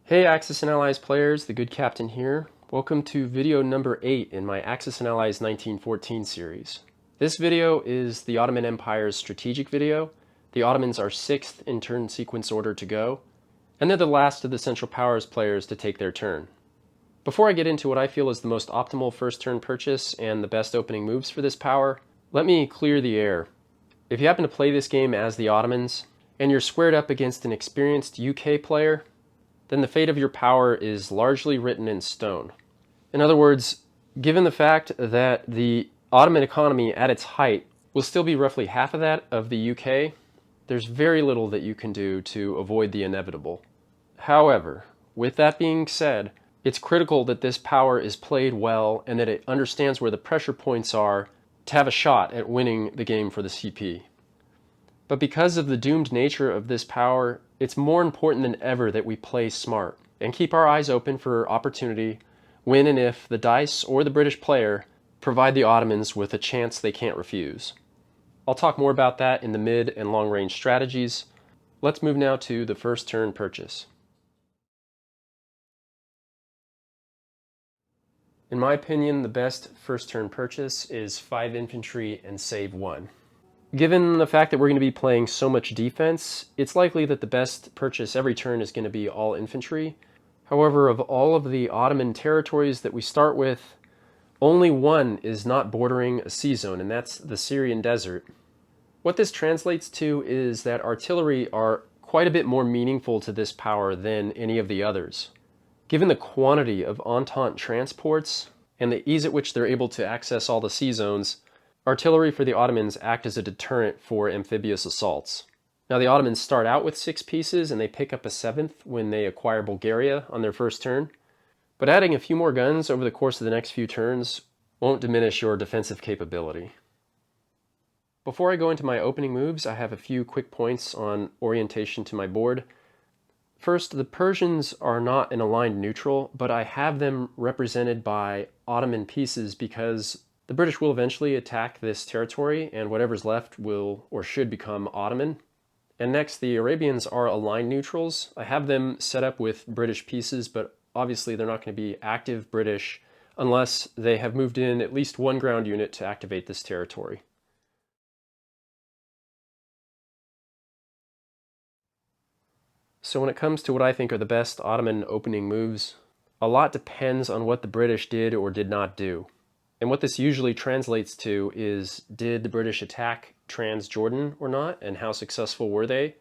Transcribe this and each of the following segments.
Hey Axis and Allies players, the good captain here. Welcome to video number 8 in my Axis and Allies 1914 series. This video is the Ottoman Empire's strategic video. The Ottomans are 6th in turn sequence order to go, and they're the last of the Central Powers players to take their turn. Before I get into what I feel is the most optimal first turn purchase and the best opening moves for this power, let me clear the air. If you happen to play this game as the Ottomans, and you're squared up against an experienced UK player, then the fate of your power is largely written in stone. In other words, given the fact that the Ottoman economy at its height will still be roughly half of that of the UK, there's very little that you can do to avoid the inevitable. However, with that being said, it's critical that this power is played well and that it understands where the pressure points are to have a shot at winning the game for the CP. But because of the doomed nature of this power, it's more important than ever that we play smart and keep our eyes open for opportunity when and if the dice or the British player provide the Ottomans with a chance they can't refuse. I'll talk more about that in the mid and long range strategies. Let's move now to the first turn purchase. In my opinion, the best first turn purchase is 5 infantry and save 1. Given the fact that we're going to be playing so much defense, it's likely that the best purchase every turn is going to be all infantry. However, of all of the Ottoman territories that we start with, only one is not bordering a sea zone, and that's the Syrian desert. What this translates to is that artillery are quite a bit more meaningful to this power than any of the others. Given the quantity of Entente transports and the ease at which they're able to access all the sea zones, artillery for the Ottomans act as a deterrent for amphibious assaults. Now the Ottomans start out with 6 pieces and they pick up a 7th when they acquire Bulgaria on their first turn, but adding a few more guns over the course of the next few turns won't diminish your defensive capability. Before I go into my opening moves, I have a few quick points on orientation to my board. First, the Persians are not an aligned neutral, but I have them represented by Ottoman pieces because the British will eventually attack this territory, and whatever's left will or should become Ottoman. And next, the Arabians are aligned neutrals. I have them set up with British pieces, but obviously they're not going to be active British unless they have moved in at least one ground unit to activate this territory. So when it comes to what I think are the best Ottoman opening moves, a lot depends on what the British did or did not do. And what this usually translates to is, did the British attack Transjordan or not, and how successful were they?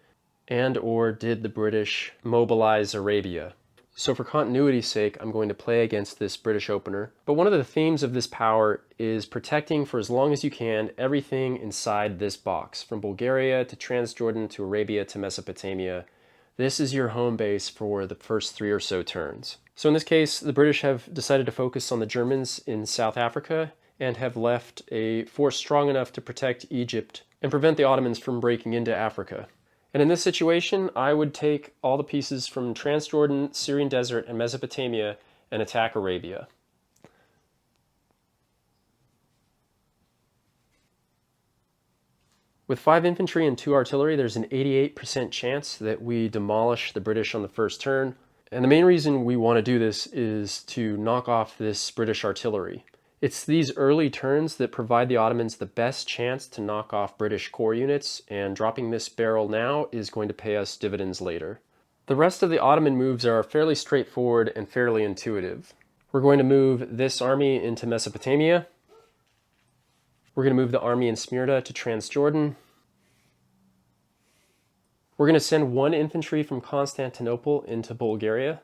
And or did the British mobilize Arabia? So for continuity's sake, I'm going to play against this British opener. But one of the themes of this power is protecting for as long as you can everything inside this box, from Bulgaria to Transjordan to Arabia to Mesopotamia. This is your home base for the first 3 or so turns. So in this case, the British have decided to focus on the Germans in South Africa and have left a force strong enough to protect Egypt and prevent the Ottomans from breaking into Africa. And in this situation, I would take all the pieces from Transjordan, Syrian Desert, and Mesopotamia and attack Arabia. With 5 infantry and 2 artillery, there's an 88% chance that we demolish the British on the first turn. And the main reason we want to do this is to knock off this British artillery. It's these early turns that provide the Ottomans the best chance to knock off British corps units, and dropping this barrel now is going to pay us dividends later. The rest of the Ottoman moves are fairly straightforward and fairly intuitive. We're going to move this army into Mesopotamia. We're going to move the army in Smyrna to Transjordan. We're going to send 1 infantry from Constantinople into Bulgaria.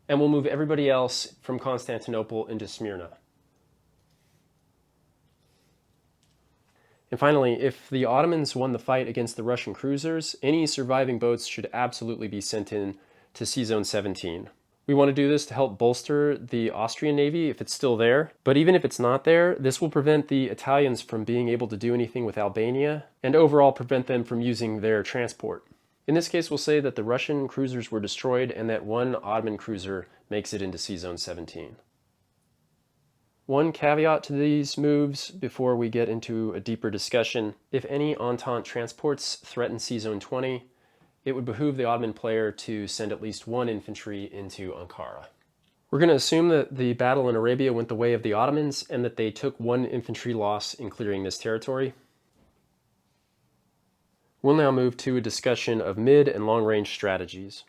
And we'll move everybody else from Constantinople into Smyrna. And finally, if the Ottomans won the fight against the Russian cruisers, any surviving boats should absolutely be sent in to Sea Zone 17. We want to do this to help bolster the Austrian Navy if it's still there. But even if it's not there, this will prevent the Italians from being able to do anything with Albania, and overall prevent them from using their transport. In this case, we'll say that the Russian cruisers were destroyed and that 1 Ottoman cruiser makes it into Sea Zone 17. One caveat to these moves before we get into a deeper discussion: if any Entente transports threaten Sea Zone 20, it would behoove the Ottoman player to send at least one infantry into Ankara. We're going to assume that the battle in Arabia went the way of the Ottomans and that they took one infantry loss in clearing this territory. We'll now move to a discussion of mid and long-range strategies.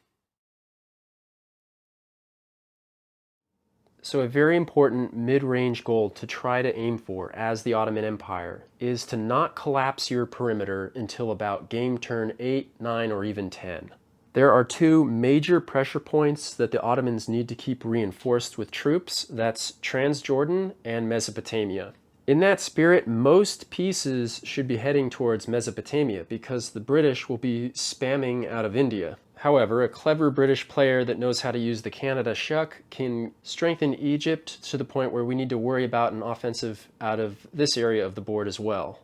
So a very important mid-range goal to try to aim for as the Ottoman Empire is to not collapse your perimeter until about game turn 8, 9, or even 10. There are two major pressure points that the Ottomans need to keep reinforced with troops. That's Transjordan and Mesopotamia. In that spirit, most pieces should be heading towards Mesopotamia because the British will be spamming out of India. However, a clever British player that knows how to use the Canada shuck can strengthen Egypt to the point where we need to worry about an offensive out of this area of the board as well.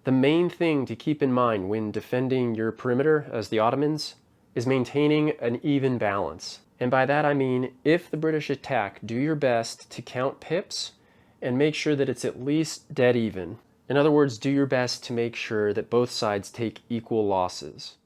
The main thing to keep in mind when defending your perimeter as the Ottomans is maintaining an even balance. And by that I mean, if the British attack, do your best to count pips and make sure that it's at least dead even. In other words, do your best to make sure that both sides take equal losses.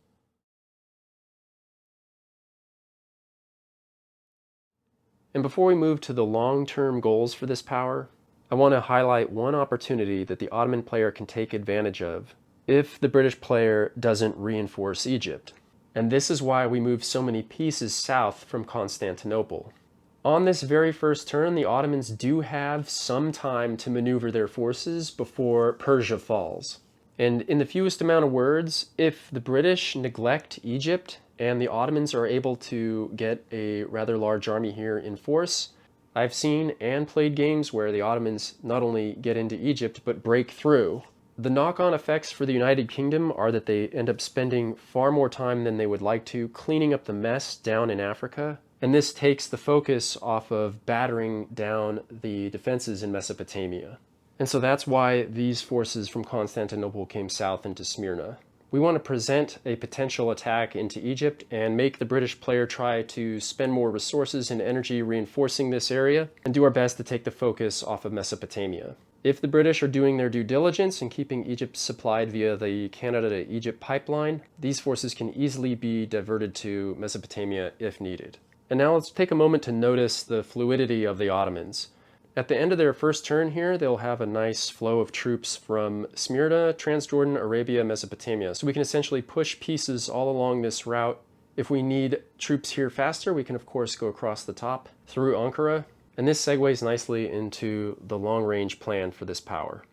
And before we move to the long-term goals for this power, I want to highlight one opportunity that the Ottoman player can take advantage of if the British player doesn't reinforce Egypt. And this is why we move so many pieces south from Constantinople. On this very first turn, the Ottomans do have some time to maneuver their forces before Persia falls. And in the fewest amount of words, if the British neglect Egypt and the Ottomans are able to get a rather large army here in force, I've seen and played games where the Ottomans not only get into Egypt but break through. The knock-on effects for the United Kingdom are that they end up spending far more time than they would like to cleaning up the mess down in Africa, and this takes the focus off of battering down the defenses in Mesopotamia. And so that's why these forces from Constantinople came south into Smyrna. We want to present a potential attack into Egypt and make the British player try to spend more resources and energy reinforcing this area and do our best to take the focus off of Mesopotamia. If the British are doing their due diligence and keeping Egypt supplied via the Canada to Egypt pipeline, these forces can easily be diverted to Mesopotamia if needed. And now let's take a moment to notice the fluidity of the Ottomans. At the end of their first turn here, they'll have a nice flow of troops from Smyrna, Transjordan, Arabia, Mesopotamia. So we can essentially push pieces all along this route. If we need troops here faster, we can of course go across the top through Ankara. And this segues nicely into the long-range plan for this power.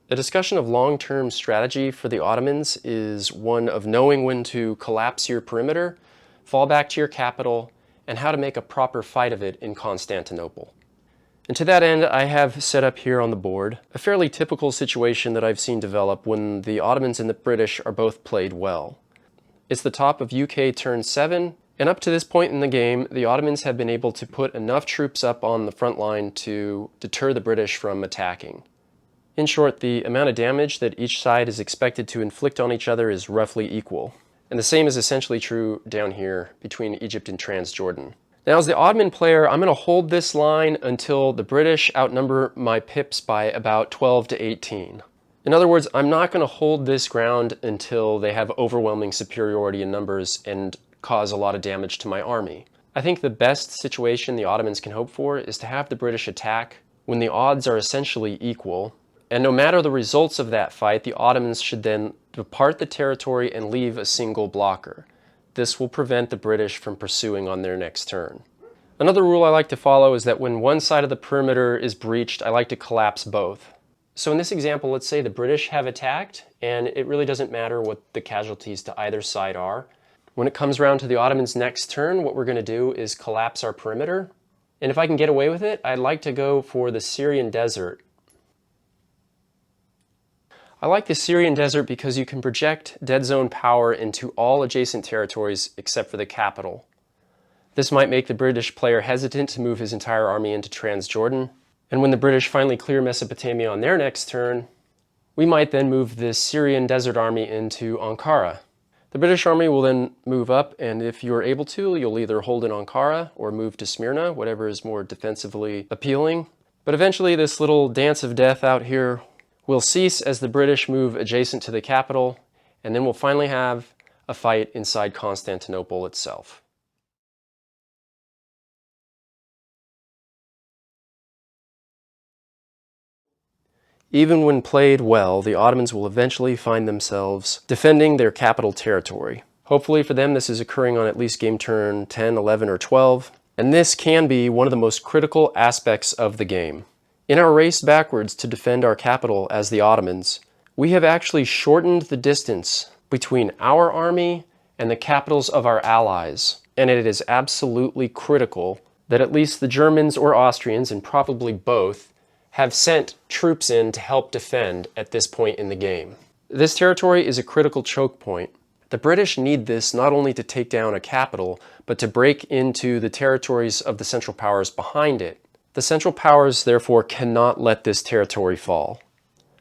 A discussion of long-term strategy for the Ottomans is one of knowing when to collapse your perimeter, fall back to your capital, and how to make a proper fight of it in Constantinople. And to that end, I have set up here on the board a fairly typical situation that I've seen develop when the Ottomans and the British are both played well. It's the top of UK turn 7, and up to this point in the game, the Ottomans have been able to put enough troops up on the front line to deter the British from attacking. In short, the amount of damage that each side is expected to inflict on each other is roughly equal. And the same is essentially true down here between Egypt and Transjordan. Now as the Ottoman player, I'm going to hold this line until the British outnumber my pips by about 12 to 18. In other words, I'm not going to hold this ground until they have overwhelming superiority in numbers and cause a lot of damage to my army. I think the best situation the Ottomans can hope for is to have the British attack when the odds are essentially equal. And no matter the results of that fight, the Ottomans should then depart the territory and leave a single blocker. This will prevent the British from pursuing on their next turn. Another rule I like to follow is that when one side of the perimeter is breached, I like to collapse both. So in this example, let's say the British have attacked, and it really doesn't matter what the casualties to either side are. When it comes around to the Ottomans' next turn, what we're going to do is collapse our perimeter. And if I can get away with it, I'd like to go for the Syrian desert. I like the Syrian desert because you can project dead zone power into all adjacent territories except for the capital. This might make the British player hesitant to move his entire army into Transjordan. And when the British finally clear Mesopotamia on their next turn, we might then move this Syrian desert army into Ankara. The British army will then move up, and if you're able to, you'll either hold in Ankara or move to Smyrna, whatever is more defensively appealing. But eventually this little dance of death out here will cease as the British move adjacent to the capital, and then we'll finally have a fight inside Constantinople itself. Even when played well, the Ottomans will eventually find themselves defending their capital territory. Hopefully for them, this is occurring on at least game turn 10, 11, or 12, and this can be one of the most critical aspects of the game. In our race backwards to defend our capital as the Ottomans, we have actually shortened the distance between our army and the capitals of our allies, and it is absolutely critical that at least the Germans or Austrians, and probably both, have sent troops in to help defend at this point in the game. This territory is a critical choke point. The British need this not only to take down a capital, but to break into the territories of the Central Powers behind it. The Central Powers, therefore, cannot let this territory fall.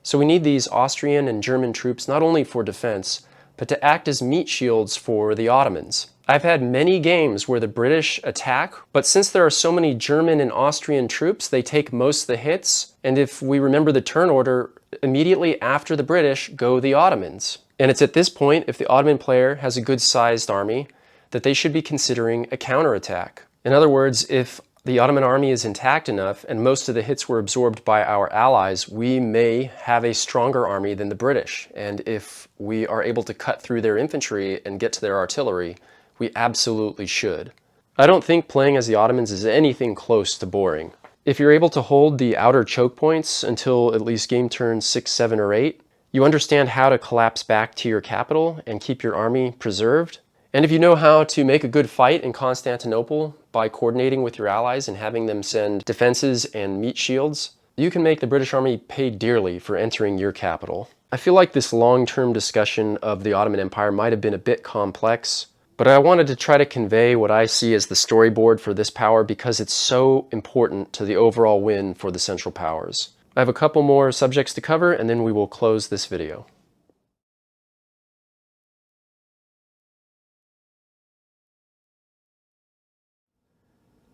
So we need these Austrian and German troops not only for defense, but to act as meat shields for the Ottomans. I've had many games where the British attack, but since there are so many German and Austrian troops, they take most of the hits, and if we remember the turn order, immediately after the British go the Ottomans. And it's at this point, if the Ottoman player has a good-sized army, that they should be considering a counterattack. In other words, if the Ottoman army is intact enough and most of the hits were absorbed by our allies, we may have a stronger army than the British. And if we are able to cut through their infantry and get to their artillery, we absolutely should. I don't think playing as the Ottomans is anything close to boring. If you're able to hold the outer choke points until at least game turns 6, 7, or 8, you understand how to collapse back to your capital and keep your army preserved. And if you know how to make a good fight in Constantinople by coordinating with your allies and having them send defenses and meat shields, you can make the British army pay dearly for entering your capital. I feel like this long-term discussion of the Ottoman Empire might have been a bit complex, but I wanted to try to convey what I see as the storyboard for this power because it's so important to the overall win for the Central Powers. I have a couple more subjects to cover and then we will close this video.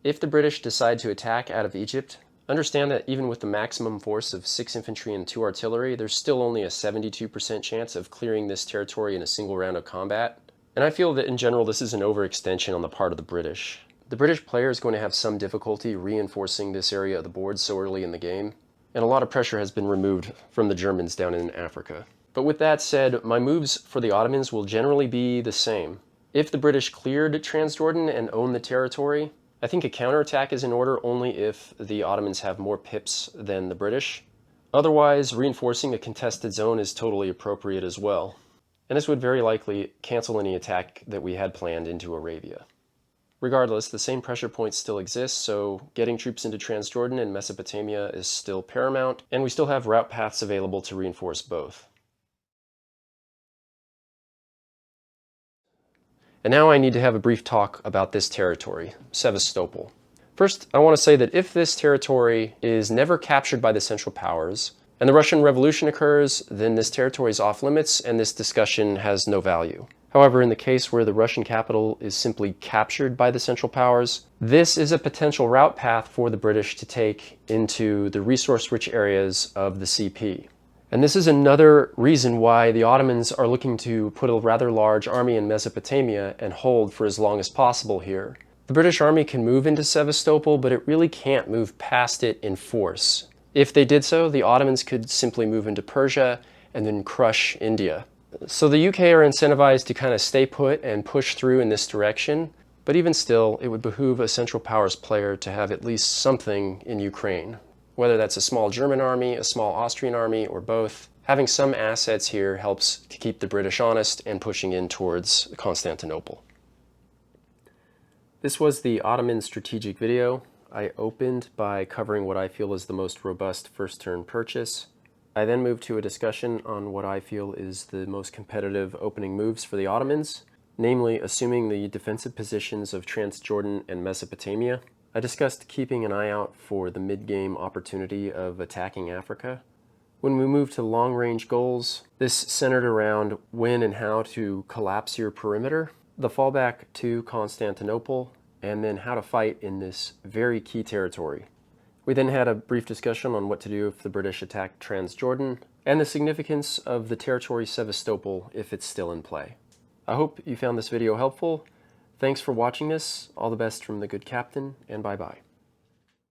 If the British decide to attack out of Egypt, understand that even with the maximum force of 6 infantry and 2 artillery, there's still only a 72% chance of clearing this territory in a single round of combat. And I feel that in general this is an overextension on the part of the British. The British player is going to have some difficulty reinforcing this area of the board so early in the game, and a lot of pressure has been removed from the Germans down in Africa. But with that said, my moves for the Ottomans will generally be the same. If the British cleared Transjordan and own the territory, I think a counterattack is in order only if the Ottomans have more pips than the British. Otherwise, reinforcing a contested zone is totally appropriate as well. And this would very likely cancel any attack that we had planned into Arabia. Regardless, the same pressure points still exist, so getting troops into Transjordan and Mesopotamia is still paramount, and we still have route paths available to reinforce both. And now I need to have a brief talk about this territory, Sevastopol. First, I want to say that if this territory is never captured by the Central Powers, and the Russian Revolution occurs, then this territory is off limits and this discussion has no value. However, in the case where the Russian capital is simply captured by the Central Powers, this is a potential route path for the British to take into the resource-rich areas of the CP. And this is another reason why the Ottomans are looking to put a rather large army in Mesopotamia and hold for as long as possible here. The British army can move into Sevastopol, but it really can't move past it in force. If they did so, the Ottomans could simply move into Persia and then crush India. So the UK are incentivized to kind of stay put and push through in this direction, but even still, it would behoove a Central Powers player to have at least something in Ukraine. Whether that's a small German army, a small Austrian army, or both, having some assets here helps to keep the British honest and pushing in towards Constantinople. This was the Ottoman strategic video. I opened by covering what I feel is the most robust first turn purchase. I then moved to a discussion on what I feel is the most competitive opening moves for the Ottomans, namely assuming the defensive positions of Transjordan and Mesopotamia. I discussed keeping an eye out for the mid-game opportunity of attacking Africa. When we moved to long-range goals, this centered around when and how to collapse your perimeter, the fallback to Constantinople, and then how to fight in this very key territory. We then had a brief discussion on what to do if the British attacked Transjordan, and the significance of the territory Sevastopol if it's still in play. I hope you found this video helpful. Thanks for watching this. All the best from the good captain, and bye-bye.